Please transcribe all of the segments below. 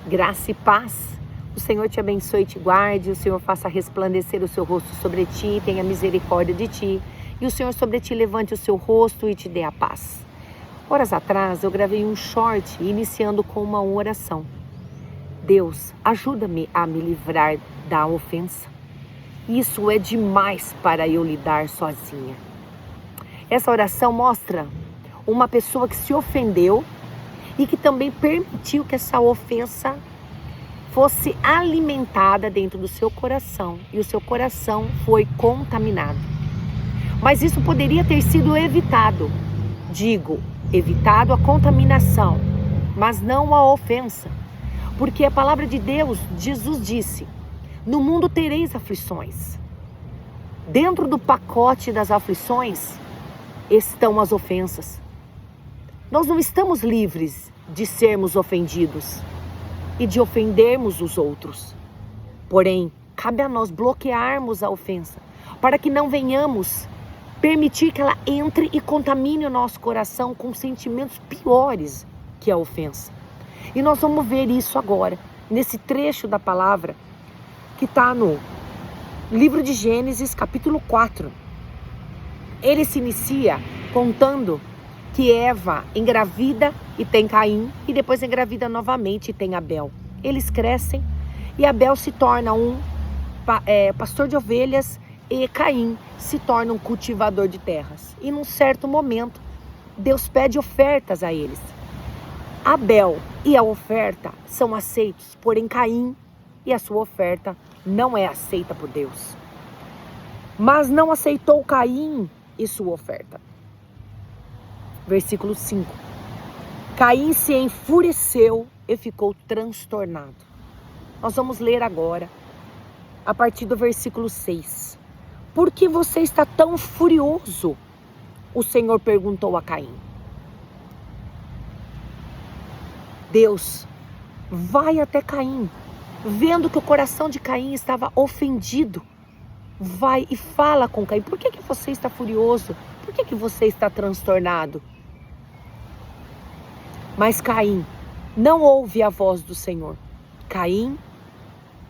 Graça e paz. O Senhor te abençoe e te guarde. O Senhor faça resplandecer o seu rosto sobre ti, tenha misericórdia de ti. E o Senhor sobre ti levante o seu rosto e te dê a paz. Horas atrás eu gravei um short iniciando com uma oração. Deus, ajuda-me a me livrar da ofensa. Isso é demais para eu lidar sozinha. Essa oração mostra uma pessoa que se ofendeu e que também permitiu que essa ofensa fosse alimentada dentro do seu coração. E o seu coração foi contaminado. Mas isso poderia ter sido evitado. Digo, evitado a contaminação, mas não a ofensa. Porque a palavra de Deus, Jesus disse, no mundo tereis aflições. Dentro do pacote das aflições estão as ofensas. Nós não estamos livres de sermos ofendidos e de ofendermos os outros. Porém, cabe a nós bloquearmos a ofensa, para que não venhamos permitir que ela entre e contamine o nosso coração com sentimentos piores que a ofensa. E nós vamos ver isso agora, nesse trecho da palavra que está no livro de Gênesis, capítulo 4. Ele se inicia contando que Eva engravida e tem Caim, e depois engravida novamente e tem Abel. Eles crescem e Abel se torna um pastor de ovelhas e Caim se torna um cultivador de terras. E num certo momento, Deus pede ofertas a eles. Abel e a oferta são aceitos, porém Caim e a sua oferta não é aceita por Deus. Mas não aceitou Caim e sua oferta. Versículo 5. Caim se enfureceu e ficou transtornado. Nós vamos ler agora, a partir do versículo 6. Por que você está tão furioso? O Senhor perguntou a Caim. Deus vai até Caim, vendo que o coração de Caim estava ofendido. Vai e fala com Caim. Por que você está furioso? Por que você está transtornado? Mas Caim não ouve a voz do Senhor. Caim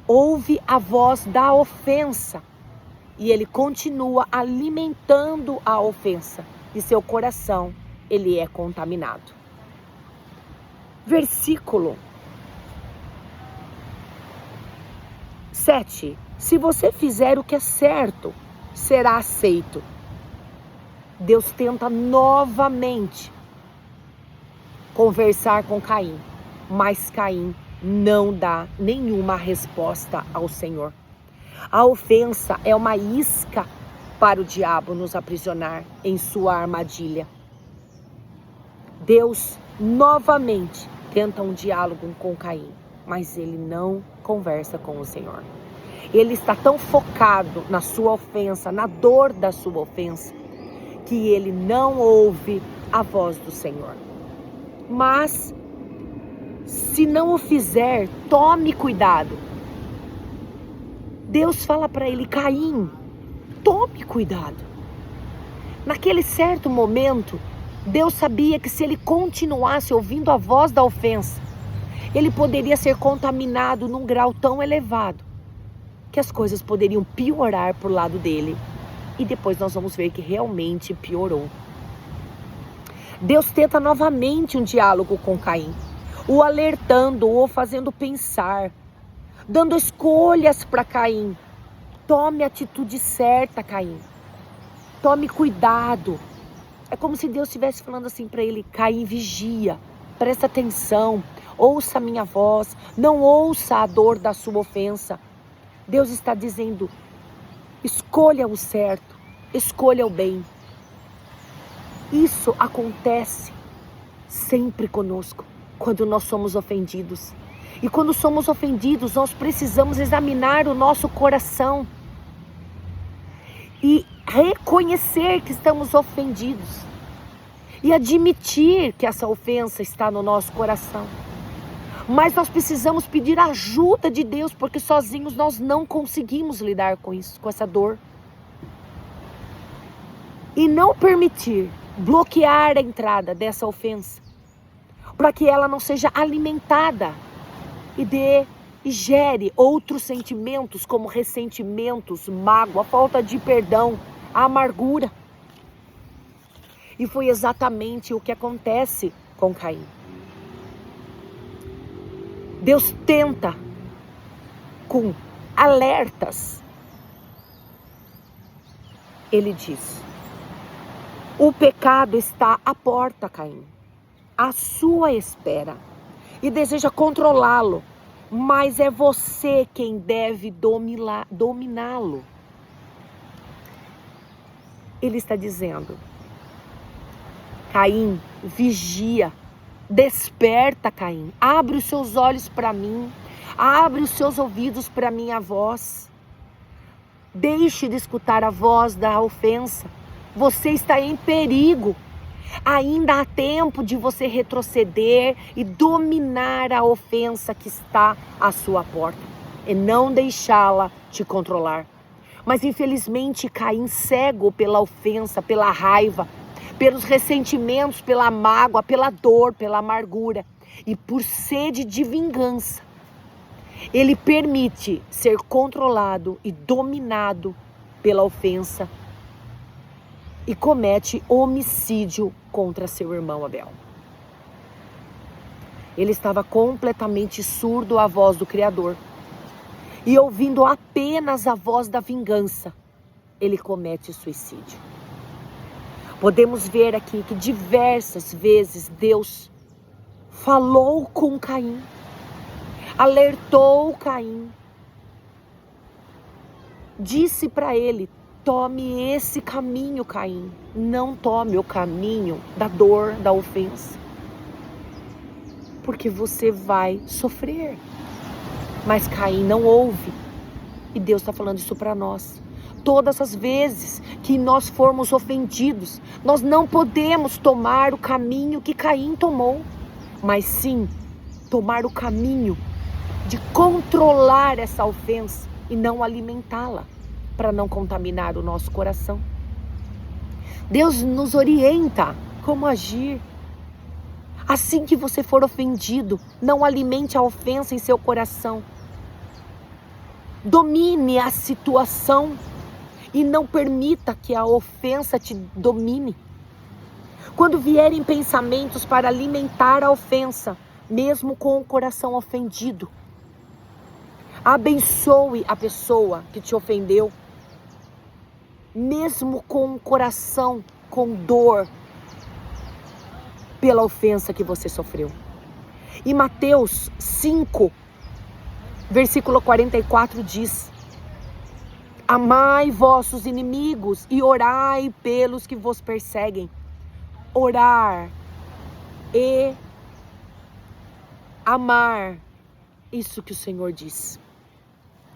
ouve a voz da ofensa. E ele continua alimentando a ofensa. E seu coração, ele é contaminado. Versículo 7. Se você fizer o que é certo, será aceito. Deus tenta novamente conversar com Caim, mas Caim não dá nenhuma resposta ao Senhor. A ofensa é uma isca para o diabo nos aprisionar em sua armadilha. Deus novamente tenta um diálogo com Caim, mas ele não conversa com o Senhor. Ele está tão focado na sua ofensa, na dor da sua ofensa, que ele não ouve a voz do Senhor. Mas, se não o fizer, tome cuidado. Deus fala para ele, Caim, tome cuidado. Naquele certo momento, Deus sabia que se ele continuasse ouvindo a voz da ofensa, ele poderia ser contaminado num grau tão elevado, que as coisas poderiam piorar pro lado dele. E depois nós vamos ver que realmente piorou. Deus tenta novamente um diálogo com Caim, o alertando, o fazendo pensar, dando escolhas para Caim. Tome a atitude certa, Caim. Tome cuidado. É como se Deus estivesse falando assim para ele, Caim, vigia, presta atenção, ouça a minha voz, não ouça a dor da sua ofensa. Deus está dizendo, escolha o certo, escolha o bem. Isso acontece sempre conosco, quando nós somos ofendidos. E quando somos ofendidos, nós precisamos examinar o nosso coração e reconhecer que estamos ofendidos e admitir que essa ofensa está no nosso coração. Mas nós precisamos pedir a ajuda de Deus, porque sozinhos nós não conseguimos lidar com isso, com essa dor. E não permitir bloquear a entrada dessa ofensa, para que ela não seja alimentada e gere outros sentimentos como ressentimentos, mágoa, falta de perdão, a amargura. E foi exatamente o que acontece com Caim. Deus tenta com alertas. Ele diz: o pecado está à porta, Caim, à sua espera, e deseja controlá-lo, mas é você quem deve dominá-lo. Ele está dizendo: Caim, vigia, desperta, Caim, abre os seus olhos para mim, abre os seus ouvidos para minha voz. Deixe de escutar a voz da ofensa. Você está em perigo. Ainda há tempo de você retroceder e dominar a ofensa que está à sua porta e não deixá-la te controlar. Mas infelizmente Caim, cego pela ofensa, pela raiva, pelos ressentimentos, pela mágoa, pela dor, pela amargura e por sede de vingança, ele permite ser controlado e dominado pela ofensa e comete homicídio contra seu irmão Abel. Ele estava completamente surdo à voz do Criador e ouvindo apenas a voz da vingança, ele comete suicídio. Podemos ver aqui que diversas vezes Deus falou com Caim, alertou Caim, disse para ele: tome esse caminho, Caim, não tome o caminho da dor, da ofensa, porque você vai sofrer. Mas Caim não ouve, e Deus está falando isso para nós. Todas as vezes que nós formos ofendidos, nós não podemos tomar o caminho que Caim tomou, mas sim tomar o caminho de controlar essa ofensa e não alimentá-la, para não contaminar o nosso coração. Deus nos orienta como agir. Assim que você for ofendido, não alimente a ofensa em seu coração. Domine a situação e não permita que a ofensa te domine. Quando vierem pensamentos para alimentar a ofensa, mesmo com o coração ofendido, abençoe a pessoa que te ofendeu, mesmo com o coração com dor pela ofensa que você sofreu. E Mateus 5, versículo 44 diz: amai vossos inimigos e orai pelos que vos perseguem. Orar e amar, isso que o Senhor diz.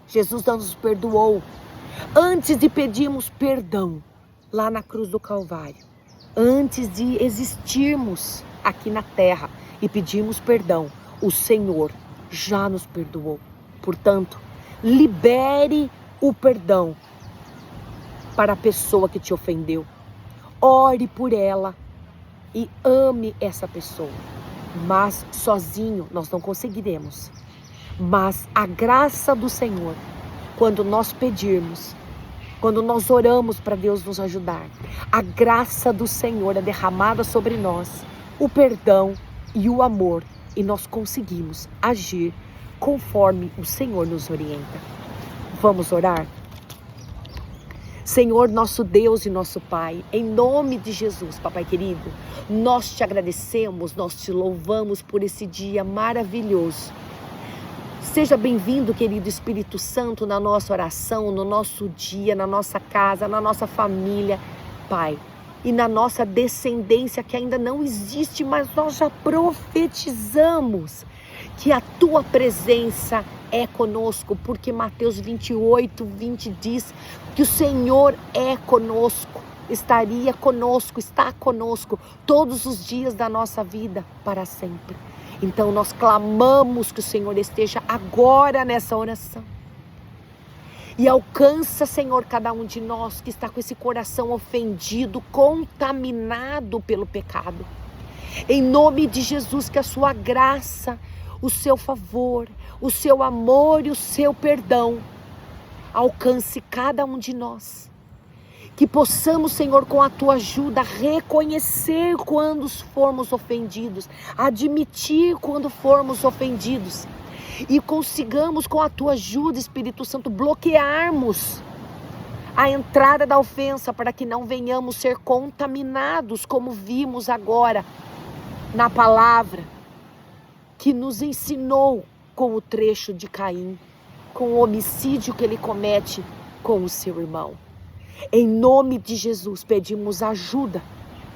Jesus nos perdoou antes de pedirmos perdão lá na cruz do Calvário. Antes de existirmos aqui na terra e pedirmos perdão, o Senhor já nos perdoou. Portanto, libere o perdão para a pessoa que te ofendeu. Ore por ela e ame essa pessoa. Mas sozinho nós não conseguiremos. Mas a graça do Senhor, quando nós pedirmos, quando nós oramos para Deus nos ajudar, a graça do Senhor é derramada sobre nós, o perdão e o amor, e nós conseguimos agir conforme o Senhor nos orienta. Vamos orar? Senhor, nosso Deus e nosso Pai, em nome de Jesus, Papai querido, nós te agradecemos, nós te louvamos por esse dia maravilhoso. Seja bem-vindo, querido Espírito Santo, na nossa oração, no nosso dia, na nossa casa, na nossa família, Pai, e na nossa descendência que ainda não existe, mas nós já profetizamos que a tua presença é conosco, porque Mateus 28, 20 diz que o Senhor é conosco, estaria conosco, está conosco todos os dias da nossa vida para sempre. Então nós clamamos que o Senhor esteja agora nessa oração. E alcança, Senhor, cada um de nós que está com esse coração ofendido, contaminado pelo pecado. Em nome de Jesus, que a sua graça, o seu favor, o seu amor e o seu perdão alcance cada um de nós. Que possamos, Senhor, com a tua ajuda, reconhecer quando formos ofendidos, admitir quando formos ofendidos. E consigamos, com a tua ajuda, Espírito Santo, bloquearmos a entrada da ofensa para que não venhamos ser contaminados, como vimos agora na palavra que nos ensinou com o trecho de Caim, com o homicídio que ele comete com o seu irmão. Em nome de Jesus pedimos ajuda,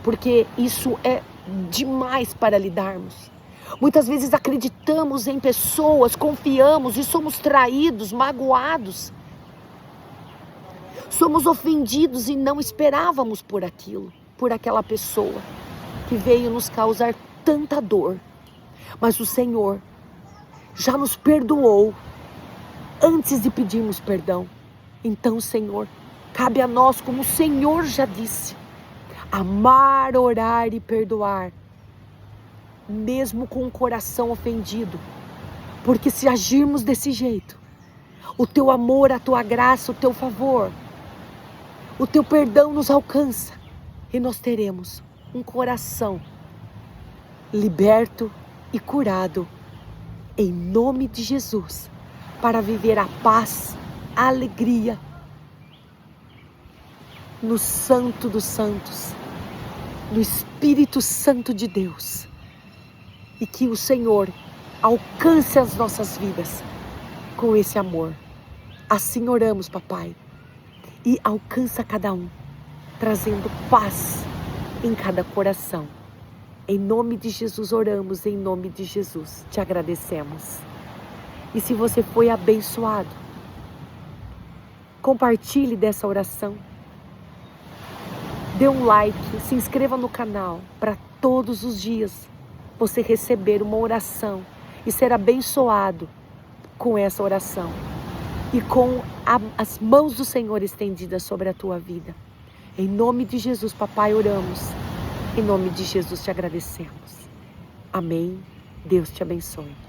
porque isso é demais para lidarmos. Muitas vezes acreditamos em pessoas, confiamos e somos traídos, magoados. Somos ofendidos e não esperávamos por aquilo, por aquela pessoa que veio nos causar tanta dor. Mas o Senhor já nos perdoou antes de pedirmos perdão. Então, Senhor, cabe a nós, como o Senhor já disse, amar, orar e perdoar, mesmo com o coração ofendido. Porque se agirmos desse jeito, o teu amor, a tua graça, o teu favor, o teu perdão nos alcança e nós teremos um coração liberto e curado, em nome de Jesus, para viver a paz, a alegria, no Santo dos Santos, no Espírito Santo de Deus. E que o Senhor alcance as nossas vidas com esse amor. Assim oramos, Papai. E alcança cada um, trazendo paz em cada coração. Em nome de Jesus oramos, em nome de Jesus te agradecemos. E se você foi abençoado, compartilhe dessa oração. Dê um like, se inscreva no canal para todos os dias você receber uma oração e ser abençoado com essa oração e com as mãos do Senhor estendidas sobre a tua vida. Em nome de Jesus, Papai, oramos. Em nome de Jesus te agradecemos. Amém. Deus te abençoe.